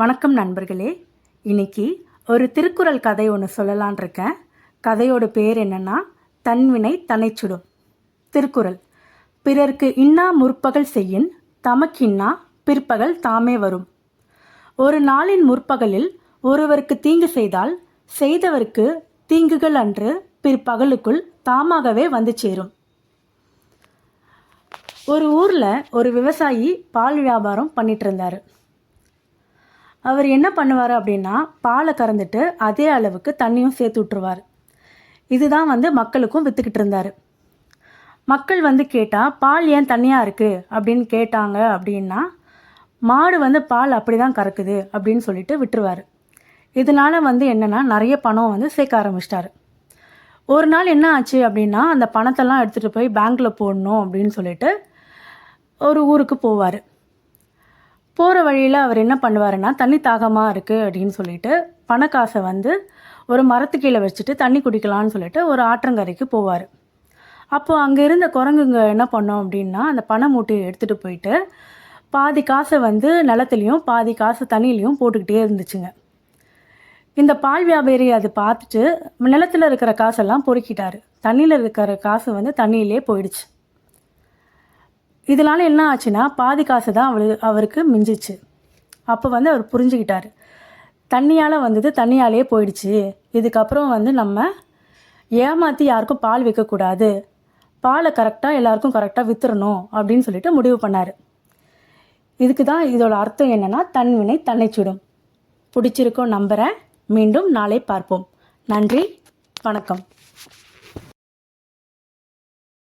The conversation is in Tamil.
வணக்கம் நண்பர்களே. இன்னைக்கு ஒரு திருக்குறள் கதை ஒன்று சொல்லலான் இருக்கேன். கதையோட பேர் என்னன்னா தன்வினை தன்னைச்சுடும். திருக்குறள்: பிறர்க்கு இன்னா முற்பகல் செய்யின் தமக்கின்னா பிற்பகல் தாமே வரும். ஒரு நாளின் முற்பகலில் ஒருவருக்கு தீங்கு செய்தால் செய்தவருக்கு தீங்குகள் அன்று பிற்பகலுக்குள் தாமாகவே வந்து சேரும். ஒரு ஊரில் ஒரு விவசாயி பால் வியாபாரம் பண்ணிட்டு இருந்தார். அவர் என்ன பண்ணுவார் அப்படின்னா, பாலை கறந்துட்டு அதே அளவுக்கு தண்ணியும் சேர்த்து விட்டுருவார். இதுதான் மக்களுக்கும் விற்றுக்கிட்டு இருந்தார். மக்கள் கேட்டால், பால் ஏன் தண்ணியாக இருக்குது அப்படின்னு கேட்டாங்க அப்படின்னா, மாடு பால் அப்படி தான் கறக்குது அப்படின்னு சொல்லிட்டு விட்டுருவார். இதனால் என்னென்னா நிறைய பணம் சேர்க்க ஆரம்பிச்சிட்டாரு. ஒரு நாள் என்ன ஆச்சு அப்படின்னா, அந்த பணத்தெல்லாம் எடுத்துகிட்டு போய் பேங்க்கில் போடணும் அப்படின்னு சொல்லிட்டு ஒரு ஊருக்கு போவார். போகிற வழியில் அவர் என்ன பண்ணுவாருன்னா, தண்ணி தாகமாக இருக்குது அப்படின்னு சொல்லிட்டு பணக்காசை ஒரு மரத்து கீழே வச்சுட்டு தண்ணி குடிக்கலான்னு சொல்லிட்டு ஒரு ஆற்றங்கரைக்கு போவார். அப்போது அங்கே இருந்த குரங்குங்க என்ன பண்ணோம் அப்படின்னா, அந்த பண மூட்டையை எடுத்துகிட்டு போயிட்டு பாதி காசை நிலத்துலையும் பாதி காசு தண்ணியிலையும் போட்டுக்கிட்டே இருந்துச்சுங்க. இந்த பால் வியாபாரி அதை பார்த்துட்டு நிலத்தில் இருக்கிற காசெல்லாம் பொறுக்கிட்டாரு. தண்ணியில் இருக்கிற காசு தண்ணியிலே போயிடுச்சு. இதனால் என்ன ஆச்சுன்னா, பாதி காசு தான் அவருக்கு மிஞ்சிச்சு. அப்போ அவர் புரிஞ்சுக்கிட்டார், தண்ணியால் தண்ணியாலே போயிடுச்சு. இதுக்கப்புறம் நம்ம ஏமாற்றி யாருக்கும் பால் விற்கக்கூடாது, பாலை கரெக்டாக எல்லாருக்கும் கரெக்டாக விற்றுறணும் அப்படின்னு சொல்லிட்டு முடிவு பண்ணார். இதுக்கு தான் இதோட அர்த்தம் என்னென்னா, தன்வினை தன்னைச்சுடும். பிடிச்சிருக்கோம் நம்புகிறேன். மீண்டும் நாளை பார்ப்போம். நன்றி, வணக்கம்.